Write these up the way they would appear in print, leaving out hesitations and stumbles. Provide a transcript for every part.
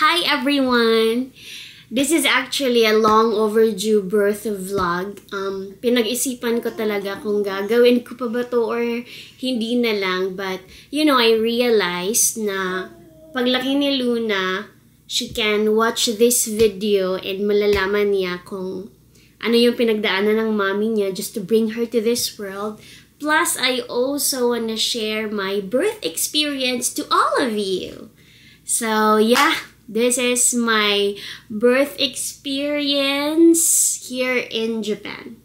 Hi everyone! This is actually a long overdue birth vlog. Pinag-isipan ko talaga kung gagawin ko pa ba to or hindi na lang. But, I realized na paglaki ni Luna, she can watch this video and malalaman niya kung ano yung pinagdaanan ng mommy niya just to bring her to this world. Plus, I also want to share my birth experience to all of you. So, yeah. This is my birth experience here in Japan.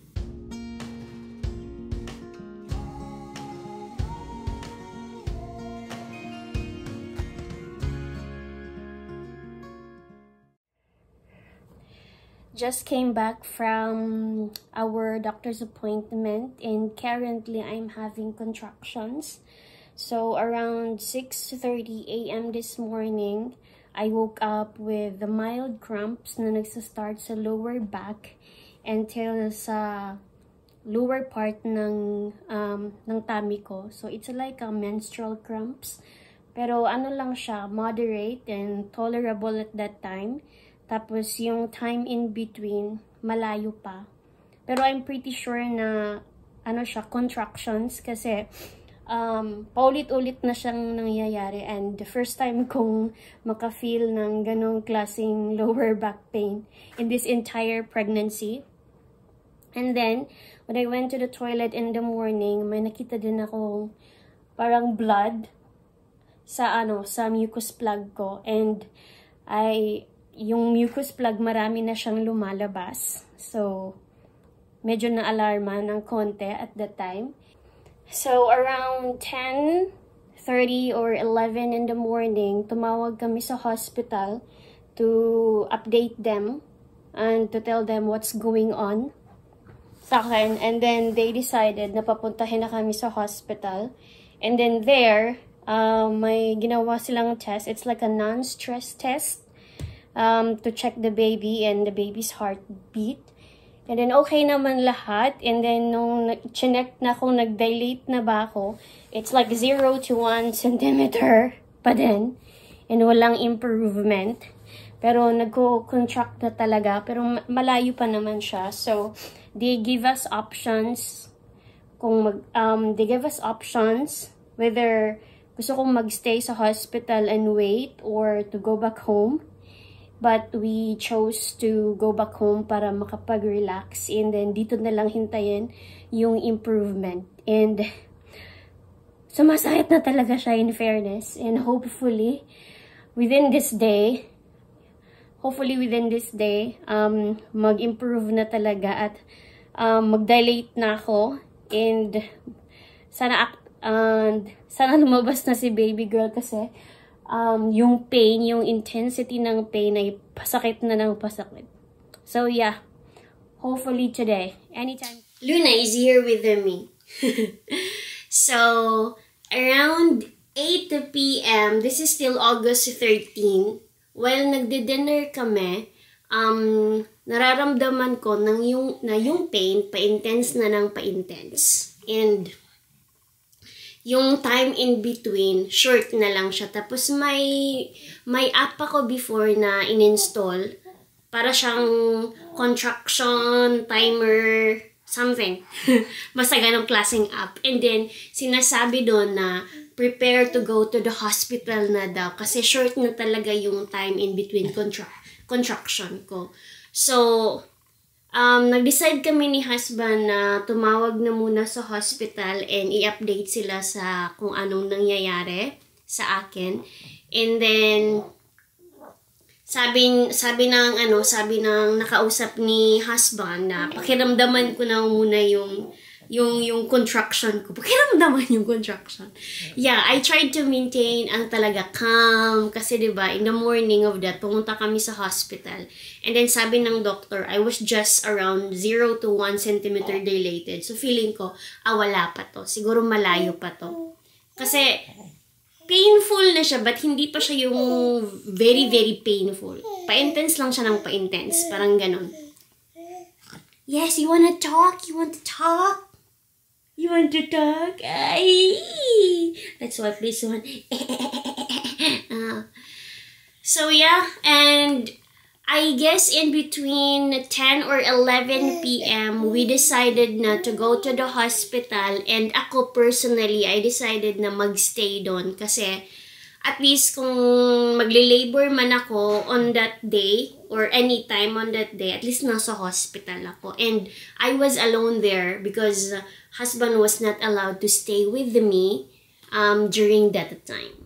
Just came back from our doctor's appointment and currently I'm having contractions. So around 6:30 a.m. this morning, I woke up with the mild cramps na nagsa-start sa lower back until sa lower part ng tummy ko. So it's like a menstrual cramps. Pero ano lang siya, moderate and tolerable at that time. Tapos yung time in between, malayo pa. Pero I'm pretty sure na contractions kasi paulit-ulit na siyang nangyayari and the first time kong maka-feel ng ganong klaseng lower back pain in this entire pregnancy. And then, when I went to the toilet in the morning, may nakita din ako parang blood sa mucus plug ko and yung mucus plug marami na siyang lumalabas. So, medyo na-alarma ng konti at that time. So, around 10:30 or 11 in the morning, tumawag kami sa hospital to update them and to tell them what's going on sa akin. And then, they decided na papuntahin na kami sa hospital. And then there, may ginawa silang test. It's like a non-stress test to check the baby and the baby's heartbeat. And then, okay naman lahat. And then, nung chinek na kung nag-dilate na ba ako, it's like 0 to 1 centimeter pa din. And walang improvement. Pero, nagko-contract na talaga. Pero, malayo pa naman siya. So, they give us options. They give us options whether gusto kong magstay sa hospital and wait or to go back home. But we chose to go back home para makapag-relax and then dito na lang hintayin yung improvement. And sumasakit na talaga siya in fairness. And hopefully, within this day, mag-improve na talaga at mag-dilate na ako. And sana lumabas na si baby girl kasi yung pain, yung intensity ng pain ay pasakit na ng pasakit. So yeah, hopefully today, anytime. Luna is here with me. So, around 8 p.m., this is still August 13, while nagdi-dinner kami, nararamdaman ko na yung pain, pa-intense na ng pa-intense. And yung time in between, short na lang siya. Tapos may app ako before na in-install. Para siyang contraction, timer, something. Basta ganong klaseng app. And then, sinasabi doon na prepare to go to the hospital na daw. Kasi short na talaga yung time in between contraction ko. So, nag-decide kami ni husband na tumawag na muna sa hospital and i-update sila sa kung anong nangyayari sa akin. And then, sabi ng nakausap ni husband na pakiramdaman ko na muna yung contraction ko. Pakiramdaman yung contraction. Yeah, I tried to maintain ang talaga calm. Kasi diba, in the morning of that, pumunta kami sa hospital. And then sabi ng doctor, I was just around 0 to 1 centimeter dilated. So feeling ko, wala pa to. Siguro malayo pa to. Kasi painful na siya, but hindi pa siya yung very, very painful. Pa-intense lang siya ng pa-intense. Parang ganun. Yes, you wanna talk? You want to talk? You want to talk? Ay! Let's wipe this one. So yeah, and I guess in between 10 or 11 p.m., we decided na to go to the hospital, and ako personally, I decided na magstay doon kasi at least kung magle-labor man ako on that day or anytime on that day, at least nasa hospital ako. And I was alone there because husband was not allowed to stay with me during that time.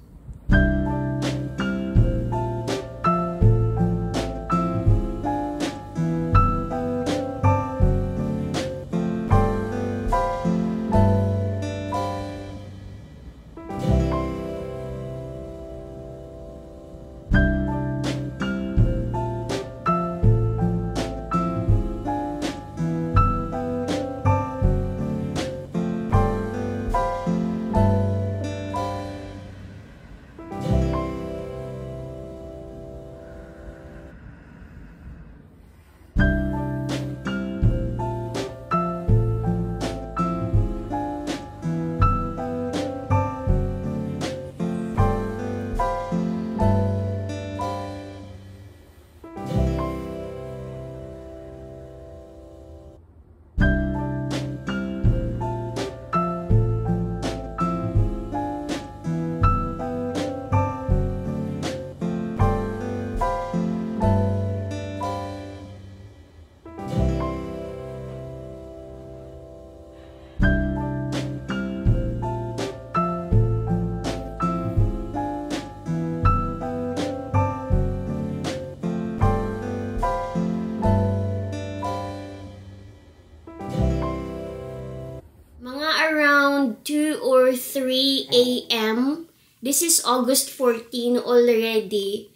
Around 2 or 3 a.m. This is August 14 already.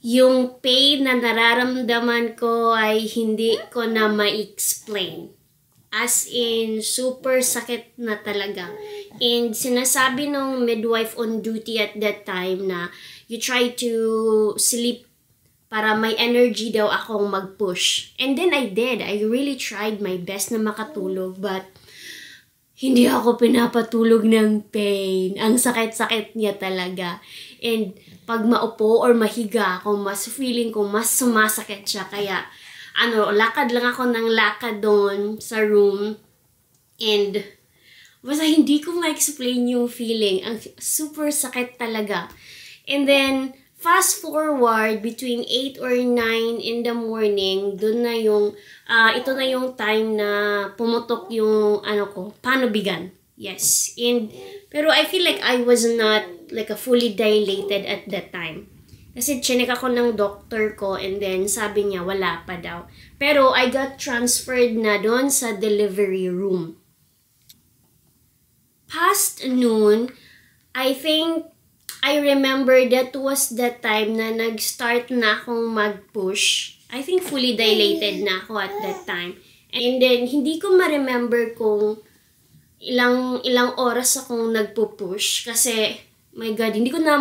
Yung pain na nararamdaman ko ay hindi ko na ma-explain. As in, super sakit na talaga. And sinasabi ng midwife on duty at that time na you try to sleep para may energy daw akong mag-push. And then I did. I really tried my best na makatulog, but hindi ako pinapatulog ng pain. Ang sakit-sakit niya talaga. And pag maupo or mahiga ako, mas feeling ko mas sumasakit siya. Kaya, lakad lang ako ng lakad doon sa room. And, basta hindi ko ma-explain yung feeling. Ang super sakit talaga. And then, fast forward between 8 or 9 in the morning, doon na yung, ito na yung time na pumutok yung, panubigan. Yes. Pero I feel like I was not like a fully dilated at that time. Kasi chinek ako ng doctor ko and then sabi niya wala pa daw. Pero I got transferred na doon sa delivery room. Past noon, I think I remember that was the time na nag-start na akong mag-push. I think fully dilated na ako at that time. And then, hindi ko ma-remember kung ilang oras akong nagpo-push. Kasi, my God, hindi ko na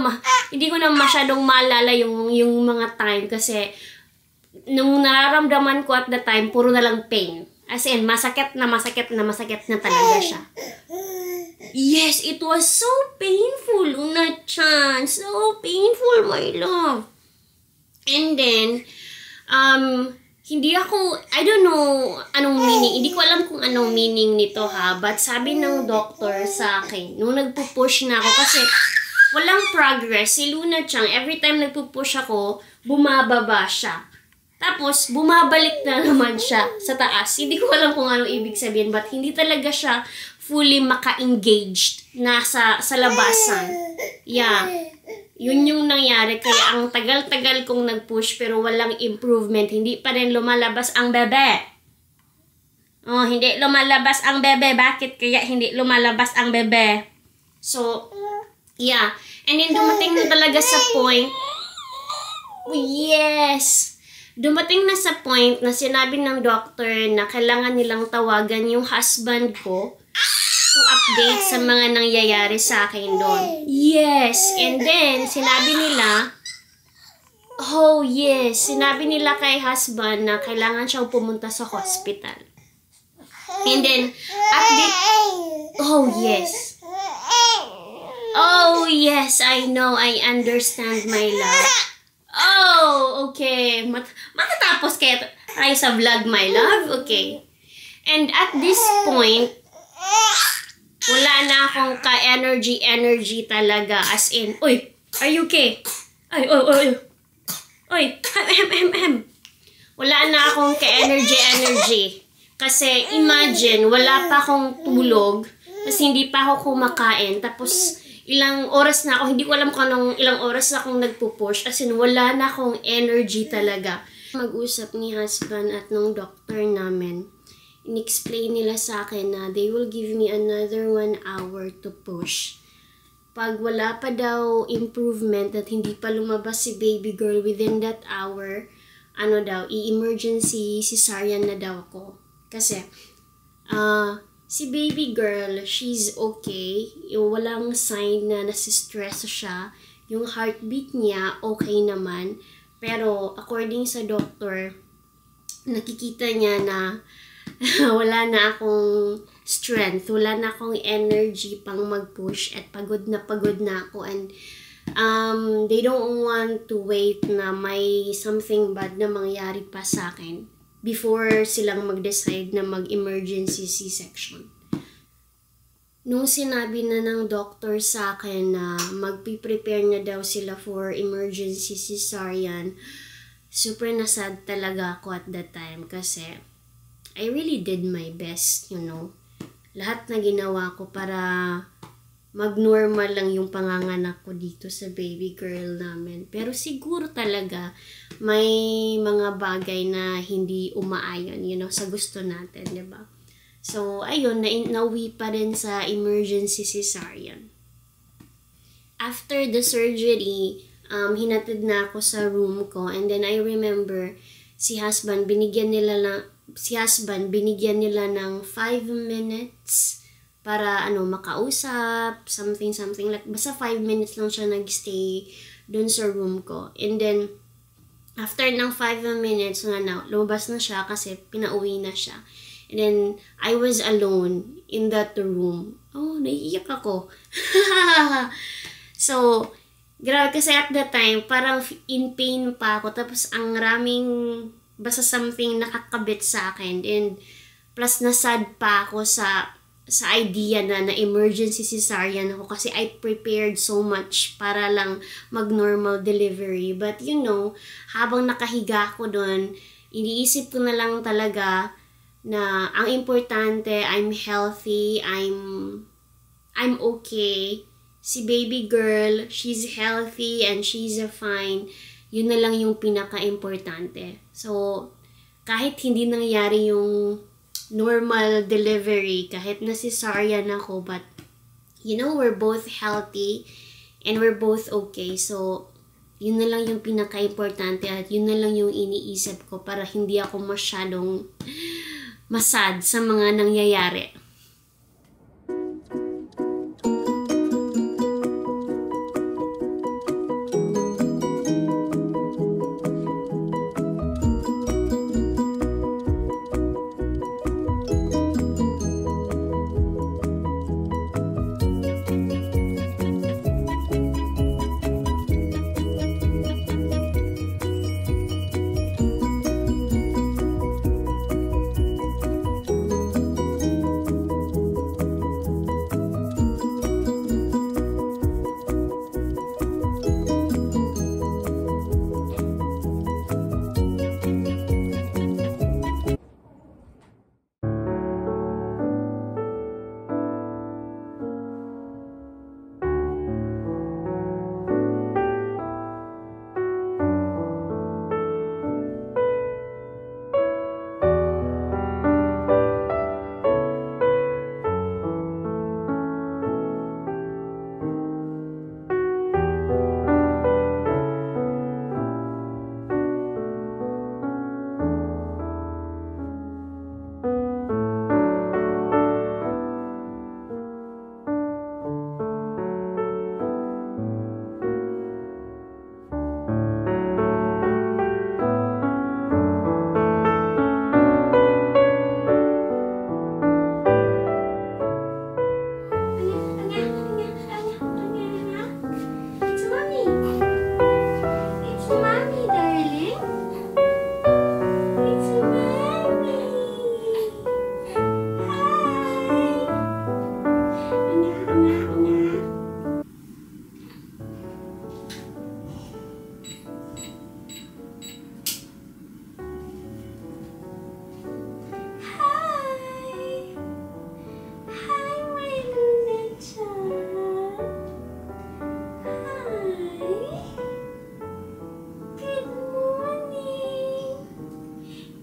masyadong maalala yung mga time. Kasi, nung nararamdaman ko at that time, puro na lang pain. As in, masakit na talaga siya. Yes, it was so painful, Una-chan. So painful, my love. And then, I don't know anong meaning. Hindi ko alam kung anong meaning nito ha. But sabi ng doctor sa akin, nung nagpo-push na ako, kasi walang progress. Si Luna-chan, every time nagpo-push ako, bumababa siya. Tapos, bumabalik na naman siya sa taas. Hindi ko alam kung anong ibig sabihin, but hindi talaga siya fully maka-engaged na sa labasan. Yeah. Yun yung nangyari. Kaya ang tagal-tagal kong nag-push pero walang improvement. Hindi pa rin lumalabas ang bebe. Oh, hindi lumalabas ang bebe. Bakit kaya hindi lumalabas ang bebe? So, yeah. And then dumating na talaga sa point. Yes. Dumating na sa point na sinabi ng doctor na kailangan nilang tawagan yung husband ko to update sa mga nangyayari sa akin doon. Yes. And then, sinabi nila kay husband na kailangan siyang pumunta sa hospital. And then, oh yes, I know, I understand, my love. Oh, okay. Matatapos kaya tayo sa vlog, my love. Okay. And at this point, wala na akong ka-energy talaga. As in, uy, are you okay? Ay, oy. Oy, wala na akong ka-energy. Kasi imagine, wala pa akong tulog. Tapos hindi pa ako kumakain. Tapos ilang oras na ako, hindi ko alam kung anong ilang oras na akong nagpo-push. As in, wala na akong energy talaga. Mag-usap ni husband at nung doctor namin. In-explain nila sa akin na they will give me another 1 hour to push. Pag wala pa daw improvement at hindi pa lumabas si baby girl within that hour, i-emergency cesarean na daw ako. Kasi, si baby girl, she's okay. Walang sign na nasistress siya. Yung heartbeat niya, okay naman. Pero, according sa doctor, nakikita niya na wala na akong strength, wala na akong energy pang mag-push at pagod na ako and they don't want to wait na may something bad na mangyari pa sa akin before silang mag-decide na mag-emergency C-section. Nung sinabi na ng doctor sa akin na magpi-prepare na daw sila for emergency cesarean, super nasad talaga ako at that time kasi I really did my best, Lahat na ginawa ko para mag-normal lang yung panganganak ko dito sa baby girl namin. Pero siguro talaga may mga bagay na hindi umaayon, sa gusto natin, diba? So, ayun, nauwi pa rin sa emergency cesarean. After the surgery, hinatid na ako sa room ko and then I remember si husband binigyan nila ng 5 minutes para makausap, something like, basta 5 minutes lang siya nagstay dun sa room ko. And then, after ng 5 minutes, lumabas na siya kasi pinauwi na siya. And then, I was alone in that room. Oh, naiiyak ako. So, grabe kasi at that time, parang in pain pa ako. Tapos, ang raming basta something nakakabit sa akin. And plus nasad pa ako sa idea na emergency cesarean ako kasi I prepared so much para lang mag-normal delivery. But habang nakahiga ako doon, iniisip ko na lang talaga na ang importante, I'm healthy, I'm okay. Si baby girl, she's healthy and she's fine. Yun na lang yung pinaka-importante. So, kahit hindi nangyari yung normal delivery, kahit na cesarean ako, but, we're both healthy and we're both okay. So, yun na lang yung pinaka-importante at yun na lang yung iniisip ko para hindi ako masyadong masad sa mga nangyayari.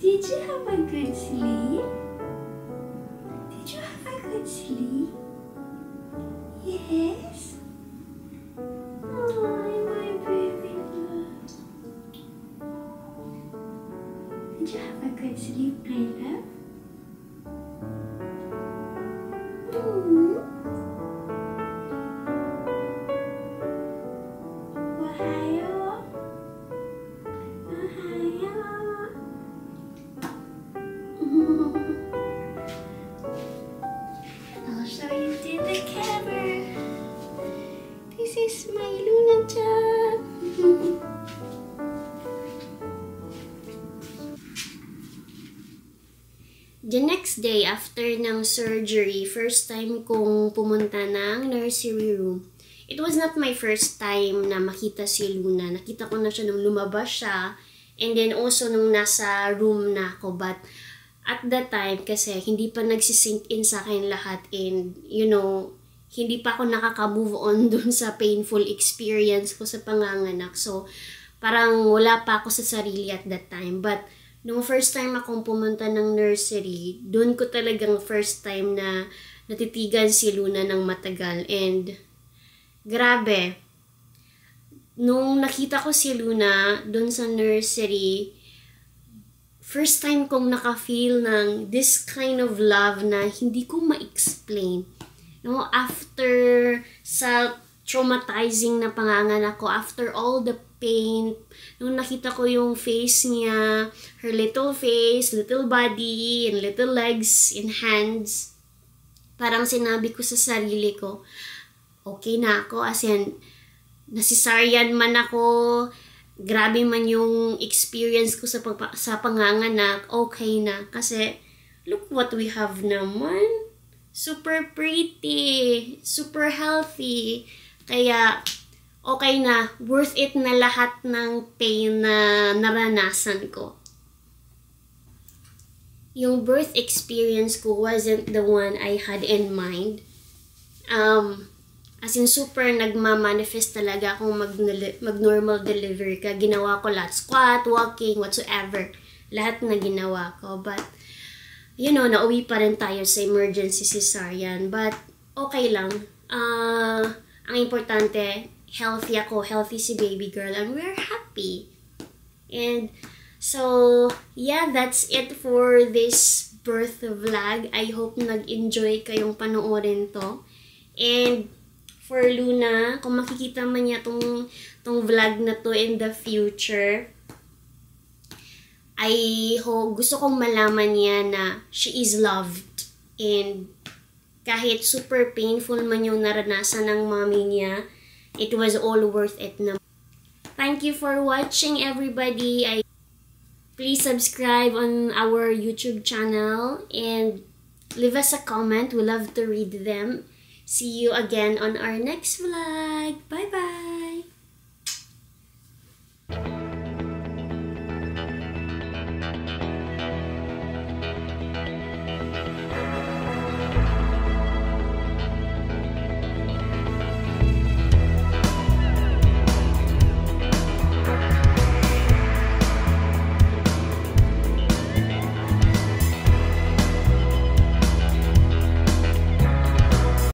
Did you have a good sleep? Did you have a good sleep? Yes? Oh, my baby love. Did you have a good sleep, my love? Ohio. Ohio. I'll show you to the camera. This is my Luna job. The next day after ng surgery, first time kong pumunta ng nursery room. It was not my first time na makita si Luna. Nakita ko na siya nung lumabas siya and then also nung nasa room na ako. But at that time kasi hindi pa nagsisink in sa akin lahat and you know, hindi pa ako nakaka-move on dun sa painful experience ko sa panganganak. So parang wala pa ako sa sarili at that time. But nung first time akong pumunta ng nursery, doon ko talagang first time na natitigan si Luna ng matagal. And grabe, nung nakita ko si Luna doon sa nursery, first time kong naka-feel ng this kind of love na hindi ko ma-explain. No, after sa traumatizing na panganganak ko, after all the pain, nung nakita ko yung face niya, her little face, little body, and little legs and hands, parang sinabi ko sa sarili ko, okay na ako, as in, nasisaryan man ako, grabe man yung experience ko sa panganganak, okay na. Kasi, look what we have naman. Super pretty, super healthy. Kaya, okay na, worth it na lahat ng pain na naranasan ko. Yung birth experience ko wasn't the one I had in mind. As in, super nagmamanifest talaga akong mag-normal delivery ka. Ginawa ko lahat, squat, walking, whatsoever. Lahat na ginawa ko. But, you know, nauwi pa rin tayo sa emergency cesarean. But, okay lang. Ang importante, healthy ako, healthy si baby girl, and we're happy. And so, yeah, that's it for this birth vlog. I hope nag-enjoy kayong panoorin to. And for Luna, kung makikita man niya tong vlog na to in the future, gusto kong malaman niya na she is loved. And kahit super painful man yung naranasan ng mommy niya, it was all worth it na. Thank you for watching, everybody. Please subscribe on our YouTube channel and leave us a comment. We love to read them. See you again on our next vlog. Bye-bye!